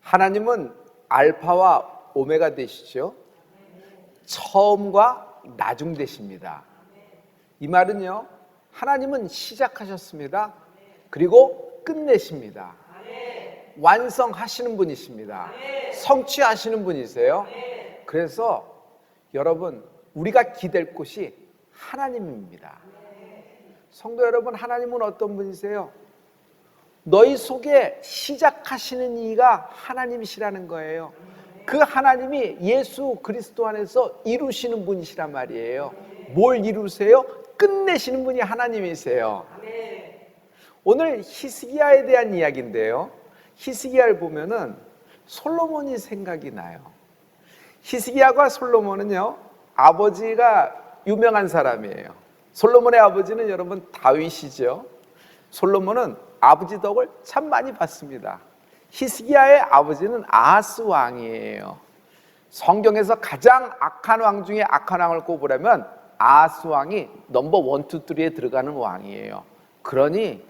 하나님은 알파와 오메가 되시죠. 처음과 나중 되십니다. 이 말은요, 하나님은 시작하셨습니다. 그리고 끝내십니다. 완성하시는 분이십니다. 성취하시는 분이세요. 그래서 여러분, 우리가 기댈 곳이 하나님입니다. 성도 여러분, 하나님은 어떤 분이세요? 너희 속에 시작하시는 이가 하나님이시라는 거예요. 그 하나님이 예수 그리스도 안에서 이루시는 분이시란 말이에요. 뭘 이루세요? 끝내시는 분이 하나님이세요. 오늘 히스기야에 대한 이야기인데요, 히스기야를 보면은 솔로몬이 생각이 나요. 히스기야와 솔로몬은요, 아버지가 유명한 사람이에요. 솔로몬의 아버지는 여러분 다윗이죠. 솔로몬은 아버지 덕을 참 많이 봤습니다. 히스기야의 아버지는 아하스 왕이에요. 성경에서 가장 악한 왕 중에 악한 왕을 꼽으려면 아하스 왕이 넘버 1, 2, 3에 들어가는 왕이에요. 그러니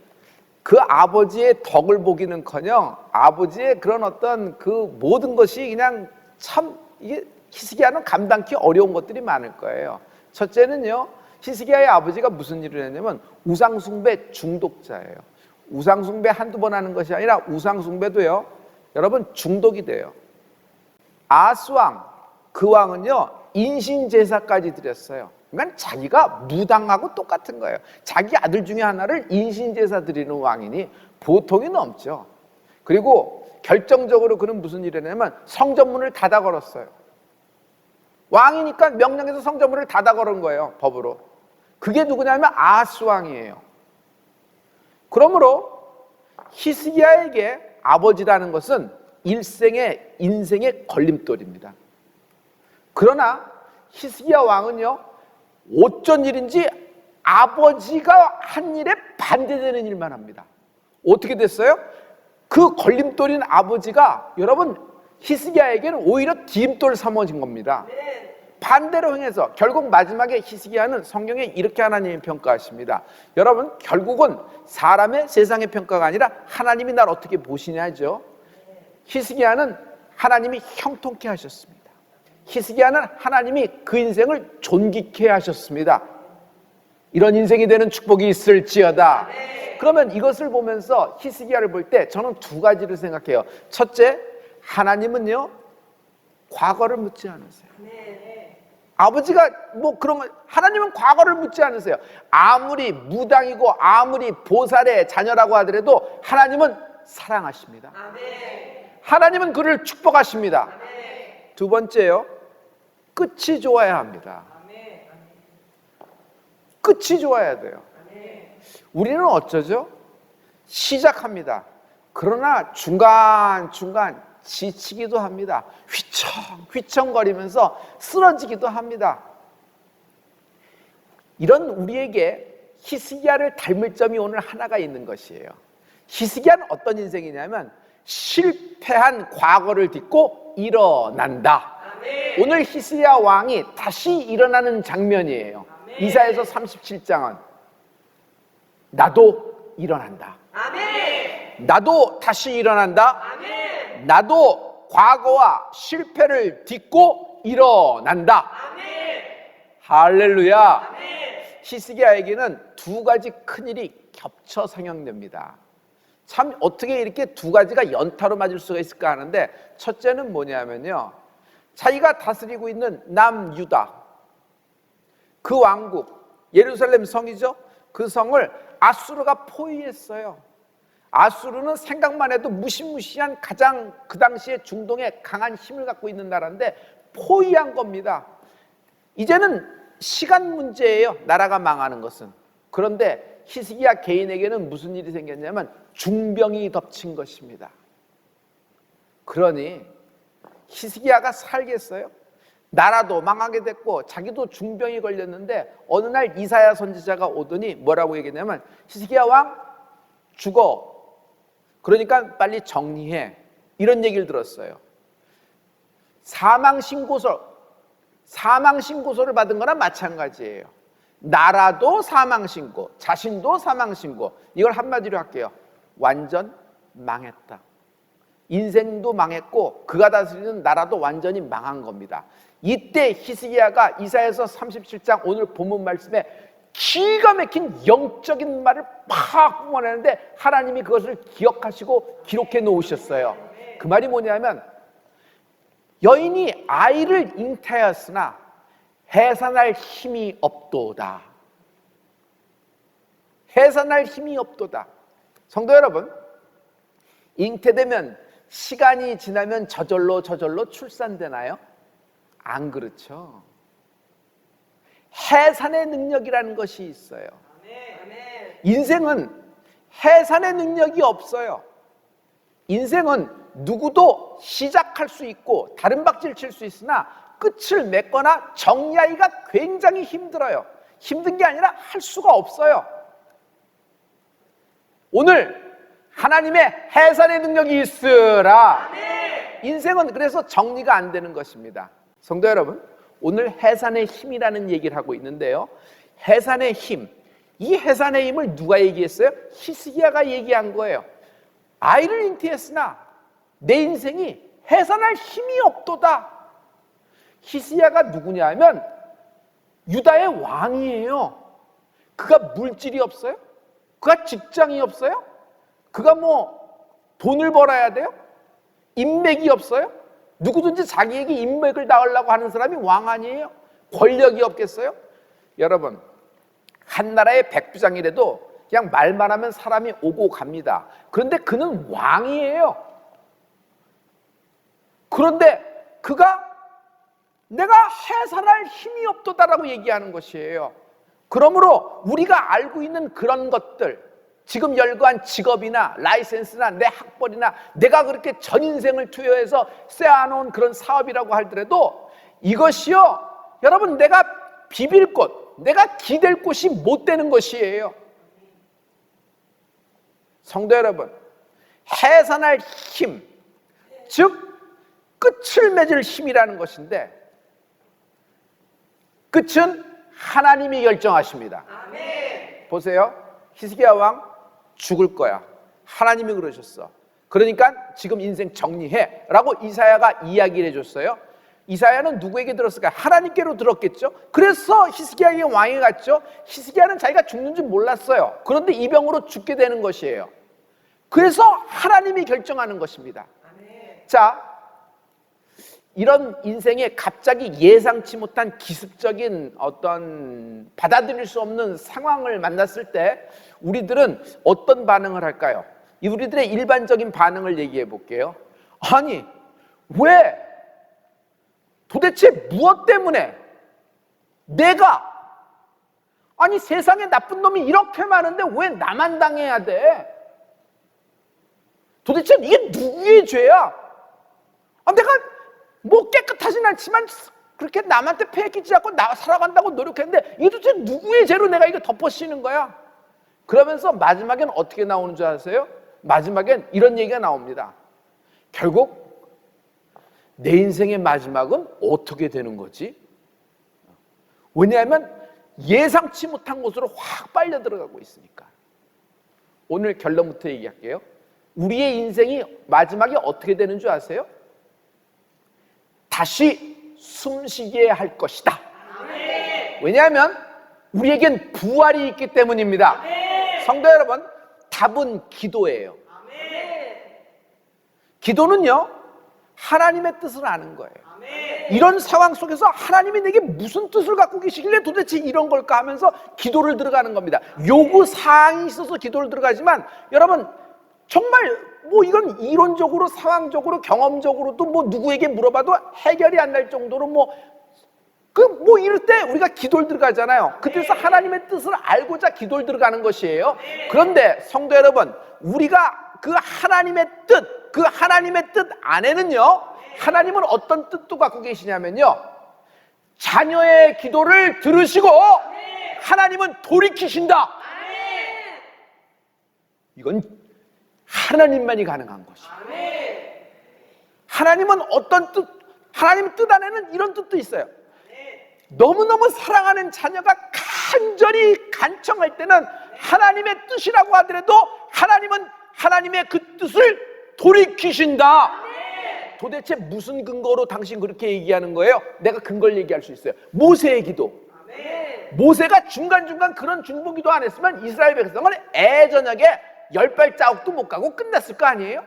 그 아버지의 덕을 보기는커녕 아버지의 그런 어떤 그 모든 것이 그냥 참, 이게 히스기야는 감당하기 어려운 것들이 많을 거예요. 첫째는요, 히스기야의 아버지가 무슨 일을 했냐면 우상숭배 중독자예요. 우상숭배 한두 번 하는 것이 아니라 우상숭배도요, 여러분, 중독이 돼요. 아하스 왕, 그 왕은요, 인신제사까지 드렸어요. 그러니까 자기가 무당하고 똑같은 거예요. 자기 아들 중에 하나를 인신제사 드리는 왕이니 보통이 넘죠. 그리고 결정적으로 그는 무슨 일을 했냐면 성전문을 닫아 걸었어요. 왕이니까 명령해서 성전문을 닫아 걸은 거예요, 법으로. 그게 누구냐면 아하스 왕이에요. 그러므로 히스기야에게 아버지라는 것은 인생의 걸림돌입니다. 그러나 히스기야 왕은요, 어쩐 일인지 아버지가 한 일에 반대되는 일만 합니다. 어떻게 됐어요? 그 걸림돌인 아버지가 여러분 히스기야에게는 오히려 디딤돌 삼아진 겁니다. 반대로 행해서 결국 마지막에 히스기야는 성경에 이렇게 하나님이 평가하십니다. 여러분, 결국은 사람의 세상의 평가가 아니라 하나님이 날 어떻게 보시냐죠. 히스기야는 하나님이 형통케 하셨습니다. 히스기야는 하나님이 그 인생을 존귀케 하셨습니다. 이런 인생이 되는 축복이 있을지어다. 그러면 이것을 보면서 히스기야를 볼 때 저는 두 가지를 생각해요. 첫째, 하나님은요, 과거를 묻지 않으세요. 아버지가 뭐 그런 거, 하나님은 과거를 묻지 않으세요. 아무리 무당이고 아무리 보살의 자녀라고 하더라도 하나님은 사랑하십니다. 하나님은 그를 축복하십니다. 두 번째요, 끝이 좋아야 합니다. 끝이 좋아야 돼요. 우리는 어쩌죠? 시작합니다. 그러나 중간중간 지치기도 합니다. 휘청휘청거리면서 쓰러지기도 합니다. 이런 우리에게 히스기야를 닮을 점이 오늘 하나가 있는 것이에요. 히스기야는 어떤 인생이냐면 실패한 과거를 딛고 일어난다. 오늘 히스기야 왕이 다시 일어나는 장면이에요. 이사야서 37장은 나도 일어난다. 나도 다시 일어난다. 나도 과거와 실패를 딛고 일어난다. 할렐루야. 히스기야에게는 두 가지 큰일이 겹쳐 상영됩니다. 참 어떻게 이렇게 두 가지가 연타로 맞을 수가 있을까 하는데, 첫째는 뭐냐면요, 자기가 다스리고 있는 남유다, 그 왕국, 예루살렘 성이죠. 그 성을 아수르가 포위했어요. 아수르는 생각만 해도 무시무시한 가장 그 당시에 중동에 강한 힘을 갖고 있는 나라인데 포위한 겁니다. 이제는 시간 문제예요, 나라가 망하는 것은. 그런데 히스기야 개인에게는 무슨 일이 생겼냐면 중병이 덮친 것입니다. 그러니 히스기야가 살겠어요? 나라도 망하게 됐고 자기도 중병이 걸렸는데 어느 날 이사야 선지자가 오더니 뭐라고 얘기했냐면 히스기야 왕 죽어. 그러니까 빨리 정리해. 이런 얘기를 들었어요. 사망 신고서를 받은 거나 마찬가지예요. 나라도 사망 신고, 자신도 사망 신고. 이걸 한마디로 할게요. 완전 망했다. 인생도 망했고 그가 다스리는 나라도 완전히 망한 겁니다. 이때 히스기야가 이사야서 37장 오늘 본문 말씀에 기가 막힌 영적인 말을 팍 뿜어내는데 하나님이 그것을 기억하시고 기록해 놓으셨어요. 그 말이 뭐냐면 여인이 아이를 잉태하였으나 해산할 힘이 없도다. 해산할 힘이 없도다. 성도 여러분, 잉태되면 시간이 지나면 저절로 출산되나요? 안 그렇죠. 해산의 능력이라는 것이 있어요. 인생은 해산의 능력이 없어요. 인생은 누구도 시작할 수 있고 다른 박질 칠 수 있으나 끝을 맺거나 정리하기가 굉장히 힘들어요. 힘든 게 아니라 할 수가 없어요. 오늘 하나님의 해산의 능력이 있으라. 인생은 그래서 정리가 안 되는 것입니다. 성도 여러분, 오늘 해산의 힘이라는 얘기를 하고 있는데요, 해산의 힘, 이 해산의 힘을 누가 얘기했어요? 히스기야가 얘기한 거예요. 아이를 잉태했으나 내 인생이 해산할 힘이 없도다. 히스기야가 누구냐 하면 유다의 왕이에요. 그가 물질이 없어요? 그가 직장이 없어요? 그가 뭐 돈을 벌어야 돼요? 인맥이 없어요? 누구든지 자기에게 인맥을 낳으려고 하는 사람이 왕 아니에요? 권력이 없겠어요? 여러분, 한 나라의 백부장이라도 그냥 말만 하면 사람이 오고 갑니다. 그런데 그는 왕이에요. 그런데 그가 내가 해산할 힘이 없도다라고 얘기하는 것이에요. 그러므로 우리가 알고 있는 그런 것들, 지금 열거한 직업이나 라이센스나 내 학벌이나 내가 그렇게 전 인생을 투여해서 쌓아놓은 그런 사업이라고 하더라도 이것이요, 여러분, 내가 비빌 곳, 내가 기댈 곳이 못 되는 것이에요. 성도 여러분, 해산할 힘, 즉 끝을 맺을 힘이라는 것인데, 끝은 하나님이 결정하십니다. 아멘. 보세요, 히스기야 왕 죽을 거야. 하나님이 그러셨어. 그러니까 지금 인생 정리해 라고 이사야가 이야기를 해줬어요. 이사야는 누구에게 들었을까요? 하나님께로 들었겠죠. 그래서 히스기야에게 왕이 갔죠. 히스기야는 자기가 죽는 줄 몰랐어요. 그런데 이 병으로 죽게 되는 것이에요. 그래서 하나님이 결정하는 것입니다. 자, 이런 인생에 갑자기 예상치 못한 기습적인 어떤 받아들일 수 없는 상황을 만났을 때 우리들은 어떤 반응을 할까요? 우리들의 일반적인 반응을 얘기해 볼게요. 아니, 왜? 도대체 무엇 때문에? 내가? 아니, 세상에 나쁜 놈이 이렇게 많은데 왜 나만 당해야 돼? 도대체 이게 누구의 죄야? 내가 뭐 깨끗하진 않지만 그렇게 남한테 폐해 끼치지 않고 나 살아간다고 노력했는데 이게 도대체 누구의 죄로 내가 이거 덮어씌는 거야? 그러면서 마지막엔 어떻게 나오는 줄 아세요? 마지막엔 이런 얘기가 나옵니다. 결국 내 인생의 마지막은 어떻게 되는 거지? 왜냐하면 예상치 못한 곳으로 확 빨려 들어가고 있으니까. 오늘 결론부터 얘기할게요. 우리의 인생이 마지막에 어떻게 되는 줄 아세요? 다시 숨쉬게 할 것이다. 왜냐하면 우리에겐 부활이 있기 때문입니다. 성도 여러분, 답은 기도예요. 기도는요, 하나님의 뜻을 아는 거예요. 이런 상황 속에서 하나님이 내게 무슨 뜻을 갖고 계시길래 도대체 이런 걸까 하면서 기도를 들어가는 겁니다. 요구 사항이 있어서 기도를 들어가지만 여러분, 정말 뭐 이건 이론적으로 상황적으로 경험적으로도 뭐 누구에게 물어봐도 해결이 안 날 정도로 뭐 이럴 때 우리가 기도를 들어가잖아요. 그때서 하나님의 뜻을 알고자 기도를 들어가는 것이에요. 그런데 성도 여러분, 우리가 그 하나님의 뜻 안에는요, 하나님은 어떤 뜻도 갖고 계시냐면요, 자녀의 기도를 들으시고 하나님은 돌이키신다. 이건 하나님만이 가능한 것이에요. 하나님은 어떤 뜻, 하나님 뜻 안에는 이런 뜻도 있어요. 너무너무 사랑하는 자녀가 간절히 간청할 때는 하나님의 뜻이라고 하더라도 하나님은 하나님의 그 뜻을 돌이키신다. 도대체 무슨 근거로 당신 그렇게 얘기하는 거예요? 내가 근거를 얘기할 수 있어요. 모세의 기도. 모세가 중간중간 그런 중보기도 안 했으면 이스라엘 백성은 애저녁에 10발자국도 못 가고 끝났을 거 아니에요?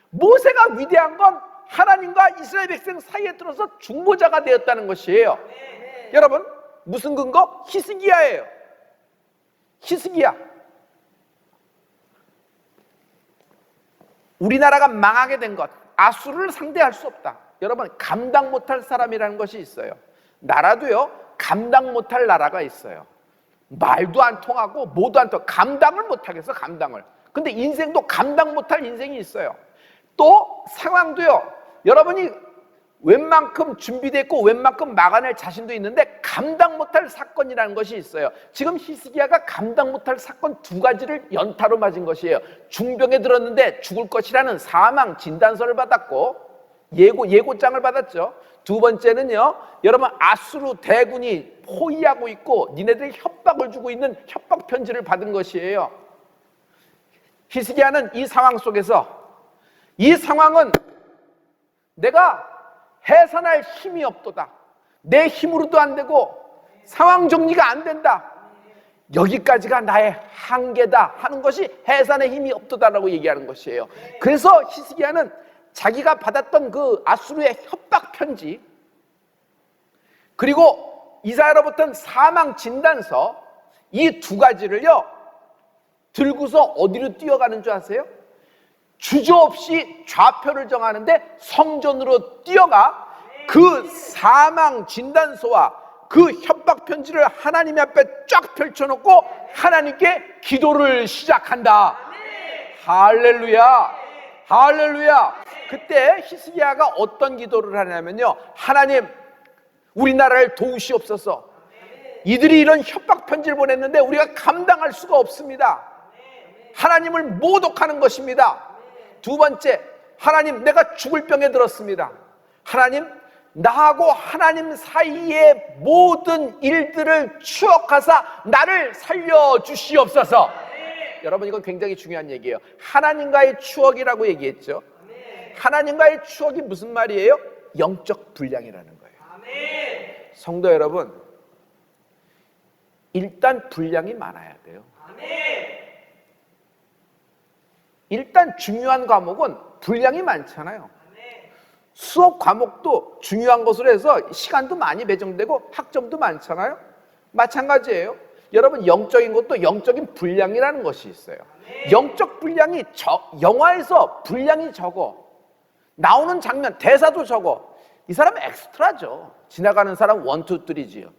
모세가 위대한 건 하나님과 이스라엘 백성 사이에 들어서 중보자가 되었다는 것이에요. 여러분, 무슨 근거? 히스기야예요. 히스기야. 우리나라가 망하게 된 것, 아수르를 상대할 수 없다. 여러분, 감당 못할 사람이라는 것이 있어요. 나라도요, 감당 못할 나라가 있어요. 말도 안 통하고 뭐도 안 통하고 감당을 못하겠어, 감당을. 근데 인생도 감당 못할 인생이 있어요. 또 상황도요, 여러분이 웬만큼 준비됐고 웬만큼 막아낼 자신도 있는데 감당 못할 사건이라는 것이 있어요. 지금 히스기야가 감당 못할 사건 2가지를 연타로 맞은 것이에요. 중병에 들었는데 죽을 것이라는 사망 진단서를 받았고 예고장을 받았죠. 2번째는요, 여러분 아수르 대군이 포위하고 있고 니네들 협박을 주고 있는 협박 편지를 받은 것이에요. 히스기야는 이 상황 속에서, 이 상황은 내가 해산할 힘이 없도다. 내 힘으로도 안 되고 상황 정리가 안 된다. 여기까지가 나의 한계다 하는 것이 해산의 힘이 없도다라고 얘기하는 것이에요. 그래서 히스기야는 자기가 받았던 그 아수르의 협박 편지, 그리고 이사야로부터는 사망 진단서, 이 2가지를요 들고서 어디로 뛰어가는 줄 아세요? 주저없이 좌표를 정하는데 성전으로 뛰어가 그 사망 진단서와 그 협박 편지를 하나님 앞에 쫙 펼쳐놓고 하나님께 기도를 시작한다. 할렐루야, 할렐루야. 그때 히스기야가 어떤 기도를 하냐면요, 하나님, 우리나라를 도우시옵소서. 이들이 이런 협박 편지를 보냈는데 우리가 감당할 수가 없습니다. 하나님을 모독하는 것입니다. 2번째, 하나님, 내가 죽을 병에 들었습니다. 하나님, 나하고 하나님 사이의 모든 일들을 추억하사 나를 살려주시옵소서. 여러분, 이건 굉장히 중요한 얘기예요. 하나님과의 추억이라고 얘기했죠. 하나님과의 추억이 무슨 말이에요? 영적 분량이라는 거예요. 성도 여러분, 일단 분량이 많아야 돼요. 일단 중요한 과목은 분량이 많잖아요. 수업 과목도 중요한 것으로 해서 시간도 많이 배정되고 학점도 많잖아요. 마찬가지예요. 여러분, 영적인 것도 영적인 분량이라는 것이 있어요. 영적 분량이 영화에서 분량이 적어, 나오는 장면, 대사도 적어. 이 사람은 엑스트라죠. 지나가는 사람 1, 2, 3지요.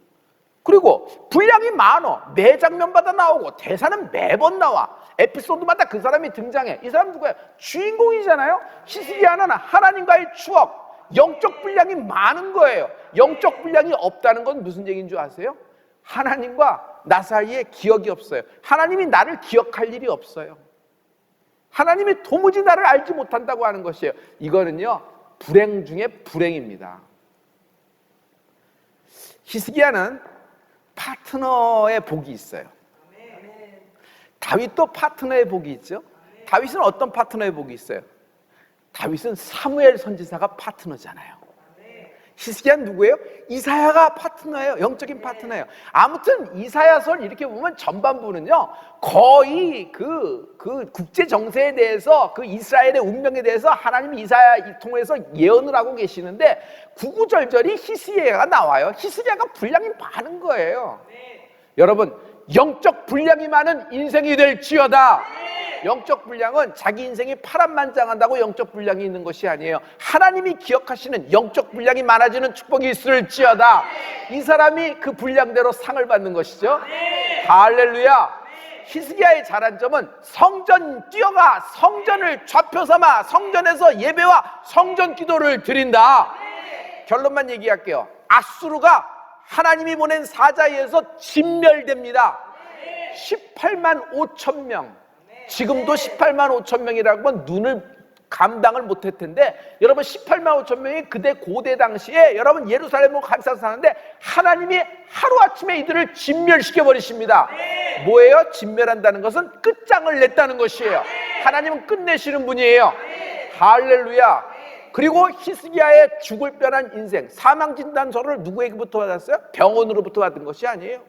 그리고 분량이 많어. 매 장면마다 나오고 대사는 매번 나와. 에피소드마다 그 사람이 등장해. 이 사람 누구야? 주인공이잖아요. 히스기야는 하나님과의 추억, 영적 분량이 많은 거예요. 영적 분량이 없다는 건 무슨 얘기인 줄 아세요? 하나님과 나 사이에 기억이 없어요. 하나님이 나를 기억할 일이 없어요. 하나님이 도무지 나를 알지 못한다고 하는 것이에요. 이거는요, 불행 중에 불행입니다. 히스기야는 파트너의 복이 있어요. 다윗도 파트너의 복이 있죠. 다윗은 어떤 파트너의 복이 있어요? 다윗은 사무엘 선지자가 파트너잖아요. 히스기야는 누구예요? 이사야가 파트너예요. 영적인 파트너예요. 아무튼 이사야서를 이렇게 보면 전반부는요, 거의 그 국제 정세에 대해서, 그 이스라엘의 운명에 대해서 하나님이 이사야 통해서 예언을 하고 계시는데 구구절절히 히스기야가 나와요. 히스기야가 분량이 많은 거예요. 여러분, 영적 분량이 많은 인생이 될지어다. 영적 분량은 자기 인생이 파란만장한다고 영적 분량이 있는 것이 아니에요. 하나님이 기억하시는 영적 분량이 많아지는 축복이 있을지어다. 이 사람이 그 분량대로 상을 받는 것이죠. 할렐루야. 히스기야의 잘한 점은 성전 뛰어가 성전을 좌표 삼아 성전에서 예배와 성전 기도를 드린다. 결론만 얘기할게요. 아수르가 하나님이 보낸 사자에 의해서 진멸됩니다. 18만 5천 명. 지금도 18만 5천 명이라고 하면 눈을 감당을 못할 텐데, 여러분 18만 5천 명이 그때 고대 당시에 여러분 예루살렘으로 감싸서 사는데 하나님이 하루아침에 이들을 진멸시켜 버리십니다. 뭐예요? 진멸한다는 것은 끝장을 냈다는 것이에요. 하나님은 끝내시는 분이에요. 할렐루야. 그리고 히스기야의 죽을 뻔한 인생, 사망 진단서를 누구에게부터 받았어요? 병원으로부터 받은 것이 아니에요.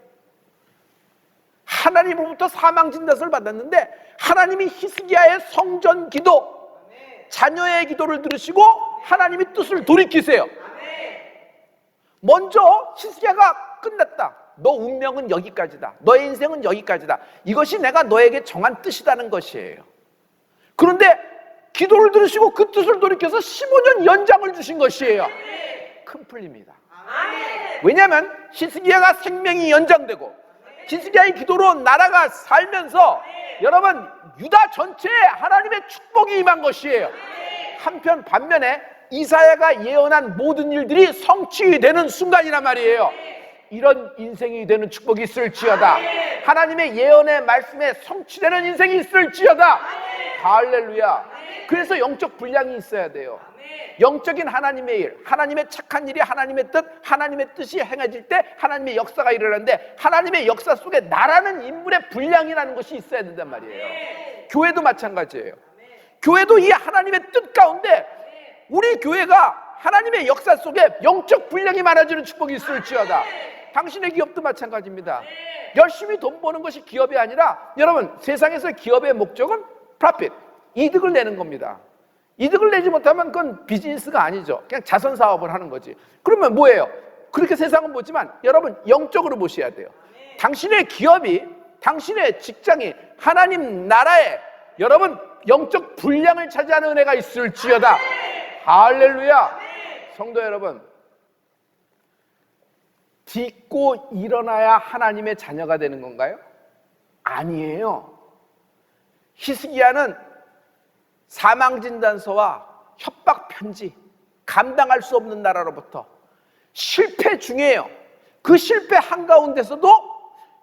하나님으로부터 사망 진단서를 받았는데 하나님이 히스기야의 성전 기도, 자녀의 기도를 들으시고 하나님이 뜻을 돌이키세요. 먼저 히스기야가 끝났다. 너 운명은 여기까지다. 너의 인생은 여기까지다. 이것이 내가 너에게 정한 뜻이라는 것이에요. 그런데 기도를 들으시고 그 뜻을 돌이켜서 15년 연장을 주신 것이에요. 큰 풀립니다. 왜냐하면 히스기야가 생명이 연장되고 히스기야의 기도로 나라가 살면서 여러분 유다 전체에 하나님의 축복이 임한 것이에요. 한편 반면에 이사야가 예언한 모든 일들이 성취되는 순간이란 말이에요. 이런 인생이 되는 축복이 있을지어다. 하나님의 예언의 말씀에 성취되는 인생이 있을지어다. 할렐루야. 그래서 영적 분량이 있어야 돼요. 영적인 하나님의 일, 하나님의 착한 일이 하나님의 뜻, 하나님의 뜻이 행해질 때 하나님의 역사가 일어나는데 하나님의 역사 속에 나라는 인물의 분량이라는 것이 있어야 된단 말이에요. 교회도 마찬가지예요. 교회도 이 하나님의 뜻 가운데 우리 교회가 하나님의 역사 속에 영적 분량이 많아지는 축복이 있을지어다. 당신의 기업도 마찬가지입니다. 열심히 돈 버는 것이 기업이 아니라 여러분 세상에서 기업의 목적은 profit, 이득을 내는 겁니다. 이득을 내지 못하면 그건 비즈니스가 아니죠. 그냥 자선사업을 하는 거지. 그러면 뭐예요? 그렇게 세상은 보지만 여러분 영적으로 보셔야 돼요. 당신의 기업이, 당신의 직장이 하나님 나라에 여러분 영적 분량을 차지하는 은혜가 있을지어다. 할렐루야. 성도 여러분, 딛고 일어나야 하나님의 자녀가 되는 건가요? 아니에요. 히스기야는 사망진단서와 협박편지, 감당할 수 없는 나라로부터 실패 중이에요. 그 실패 한가운데서도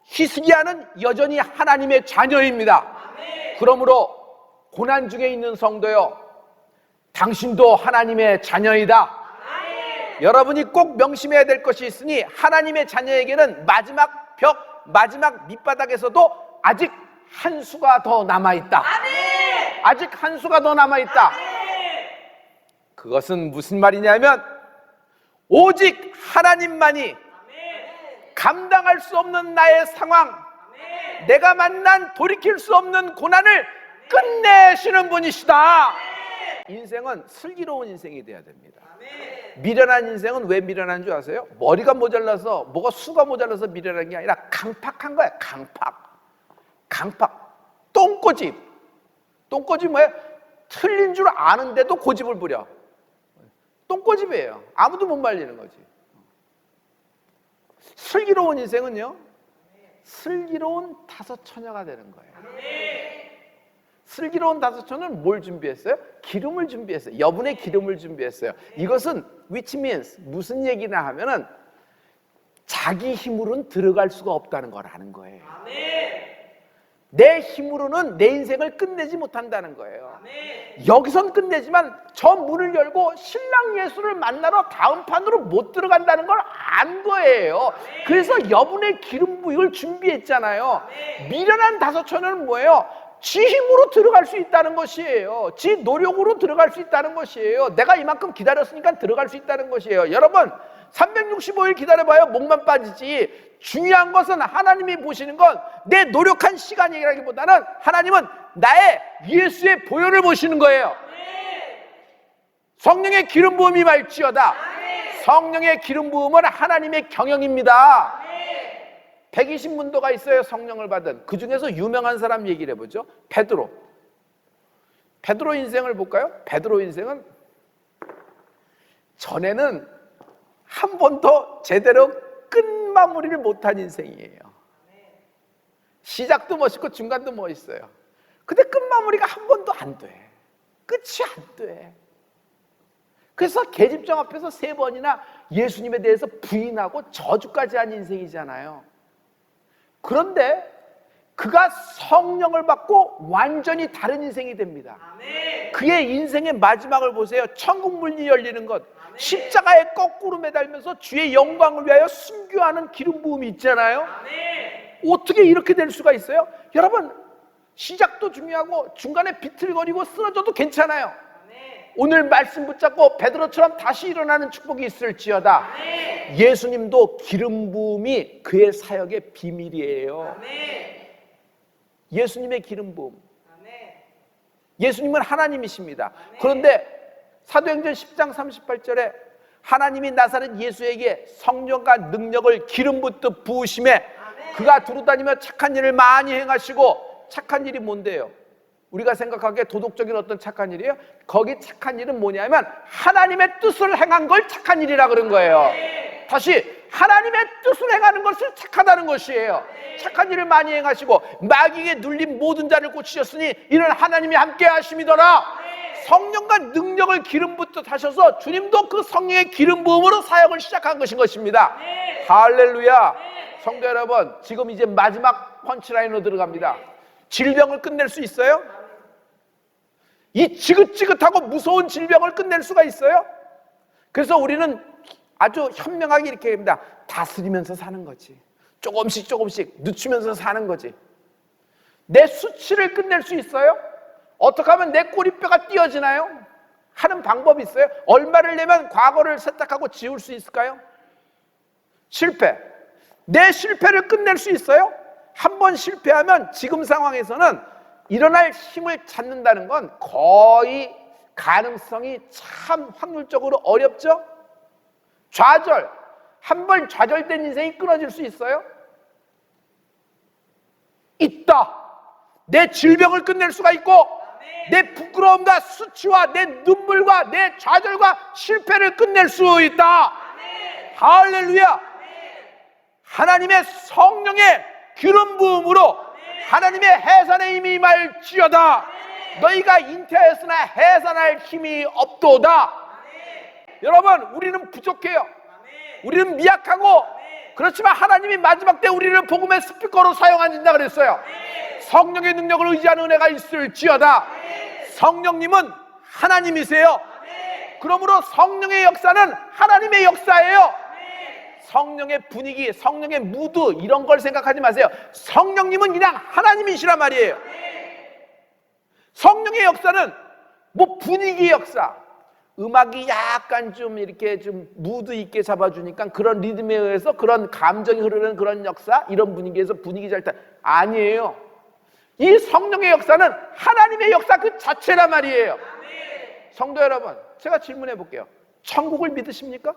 히스기야는 여전히 하나님의 자녀입니다. 그러므로 고난 중에 있는 성도요, 당신도 하나님의 자녀이다. 여러분이 꼭 명심해야 될 것이 있으니 하나님의 자녀에게는 마지막 벽, 마지막 밑바닥에서도 아직 한 수가 더 남아있다. 아직 한 수가 더 남아있다. 그것은 무슨 말이냐면 오직 하나님만이 감당할 수 없는 나의 상황, 내가 만난 돌이킬 수 없는 고난을 끝내시는 분이시다. 인생은 슬기로운 인생이 돼야 됩니다. 미련한 인생은 왜 미련한 줄 아세요? 머리가 모자라서, 뭐가 수가 모자라서 미련한 게 아니라 강팍한 거야. 강팍. 똥꼬집. 똥꼬집 뭐예요? 틀린 줄 아는데도 고집을 부려. 똥꼬집이에요. 아무도 못 말리는 거지. 슬기로운 인생은요, 슬기로운 다섯 처녀가 되는 거예요. 슬기로운 다섯 처녀는 뭘 준비했어요? 기름을 준비했어요. 여분의 기름을 준비했어요. 이것은 which means 무슨 얘기나 하면은 자기 힘으로는 들어갈 수가 없다는 거라는 거예요. 내 힘으로는 내 인생을 끝내지 못한다는 거예요. 여기선 끝내지만 저 문을 열고 신랑 예수를 만나러 다음 판으로 못 들어간다는 걸 안 거예요. 그래서 여분의 기름 부위를 준비했잖아요. 미련한 다섯 처녀는 뭐예요? 지 힘으로 들어갈 수 있다는 것이에요. 지 노력으로 들어갈 수 있다는 것이에요. 내가 이만큼 기다렸으니까 들어갈 수 있다는 것이에요. 여러분 365일 기다려봐요. 목만 빠지지. 중요한 것은 하나님이 보시는 건 내 노력한 시간이라기보다는 하나님은 나의 예수의 보혈을 보시는 거예요. 성령의 기름 부음이 말지어다. 성령의 기름 부음은 하나님의 경영입니다. 120문도가 있어요. 성령을 받은. 그 중에서 유명한 사람 얘기를 해보죠. 베드로 인생을 볼까요? 베드로 인생은 전에는 한 번도 제대로 끝마무리를 못한 인생이에요. 시작도 멋있고 중간도 멋있어요. 근데 끝마무리가 한 번도 안 돼. 끝이 안 돼. 그래서 계집종 앞에서 3번이나 예수님에 대해서 부인하고 저주까지 한 인생이잖아요. 그런데 그가 성령을 받고 완전히 다른 인생이 됩니다. 그의 인생의 마지막을 보세요. 천국 문이 열리는 것, 십자가에 거꾸로 매달면서 주의 영광을 위하여 순교하는 기름 부음이 있잖아요. 어떻게 이렇게 될 수가 있어요? 여러분, 시작도 중요하고 중간에 비틀거리고 쓰러져도 괜찮아요. 오늘 말씀 붙잡고 베드로처럼 다시 일어나는 축복이 있을지어다. 예수님도 기름 부음이 그의 사역의 비밀이에요. 예수님의 기름 부음. 예수님은 하나님이십니다. 그런데 사도행전 10장 38절에 하나님이 나사렛 예수에게 성령과 능력을 기름 붓듯 부으심에 그가 두루다니며 착한 일을 많이 행하시고, 착한 일이 뭔데요? 우리가 생각하기에 도덕적인 어떤 착한 일이에요? 거기 착한 일은 뭐냐면 하나님의 뜻을 행한 걸 착한 일이라 그런 거예요. 다시 하나님의 뜻을 행하는 것을 착하다는 것이에요. 착한 일을 많이 행하시고 마귀에게 눌린 모든 자를 고치셨으니 이는 하나님이 함께 하심이더라. 성령과 능력을 기름 붓듯 하셔서 주님도 그 성령의 기름 부음으로 사역을 시작한 것입니다. 할렐루야. 성도 여러분, 지금 이제 마지막 펀치라인으로 들어갑니다. 질병을 끝낼 수 있어요? 이 지긋지긋하고 무서운 질병을 끝낼 수가 있어요? 그래서 우리는 아주 현명하게 이렇게 합니다. 다스리면서 사는 거지. 조금씩 조금씩 늦추면서 사는 거지. 내 수치를 끝낼 수 있어요? 어떻게 하면 내 꼬리뼈가 띄어지나요? 하는 방법이 있어요? 얼마를 내면 과거를 세탁하고 지울 수 있을까요? 실패. 내 실패를 끝낼 수 있어요? 한 번 실패하면 지금 상황에서는 일어날 힘을 찾는다는 건 거의 가능성이 참 확률적으로 어렵죠? 좌절. 한 번 좌절된 인생이 끊어질 수 있어요? 있다. 내 질병을 끝낼 수가 있고 내 부끄러움과 수치와 내 눈물과 내 좌절과 실패를 끝낼 수 있다. 할렐루야. 하나님의 성령의 기름 부음으로 하나님의 해산의 힘이 임할지어다. 너희가 잉태하였으나 해산할 힘이 없도다. 여러분, 우리는 부족해요. 우리는 미약하고, 그렇지만 하나님이 마지막 때 우리를 복음의 스피커로 사용하신다 그랬어요. 성령의 능력을 의지하는 은혜가 있을지어다. 성령님은 하나님이세요. 그러므로 성령의 역사는 하나님의 역사예요. 성령의 분위기, 성령의 무드 이런 걸 생각하지 마세요. 성령님은 그냥 하나님이시란 말이에요. 성령의 역사는 뭐 분위기 역사, 음악이 약간 좀 이렇게 좀 무드 있게 잡아주니까 그런 리듬에 의해서 그런 감정이 흐르는 그런 역사, 이런 분위기에서 분위기 잘 타. 아니에요. 이 성령의 역사는 하나님의 역사 그 자체란 말이에요. 성도 여러분, 제가 질문해 볼게요. 천국을 믿으십니까?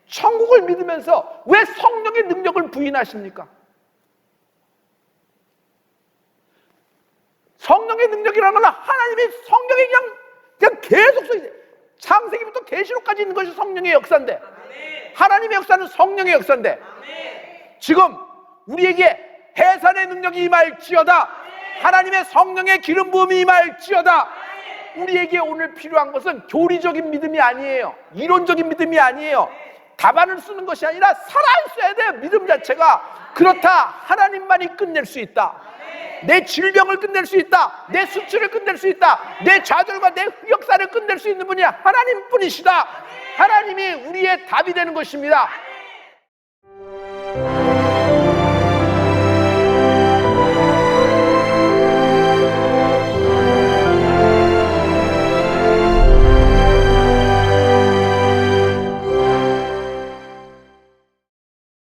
천국을 믿으면서 왜 성령의 능력을 부인하십니까? 성령의 능력이라는 건 하나님의 성령이 그냥 계속 창세기부터 계시록까지 있는 것이 성령의 역사인데, 하나님의 역사는 성령의 역사인데, 지금 우리에게 해산의 능력이 임할지어다. 하나님의 성령의 기름 부음이 임할지어다. 우리에게 오늘 필요한 것은 교리적인 믿음이 아니에요. 이론적인 믿음이 아니에요. 답안을 쓰는 것이 아니라 살아있어야 돼요. 믿음 자체가. 그렇다. 하나님만이 끝낼 수 있다. 내 질병을 끝낼 수 있다. 내 수치를 끝낼 수 있다. 내 좌절과 내 흑역사를 끝낼 수 있는 분이 하나님뿐이시다. 하나님이 우리의 답이 되는 것입니다.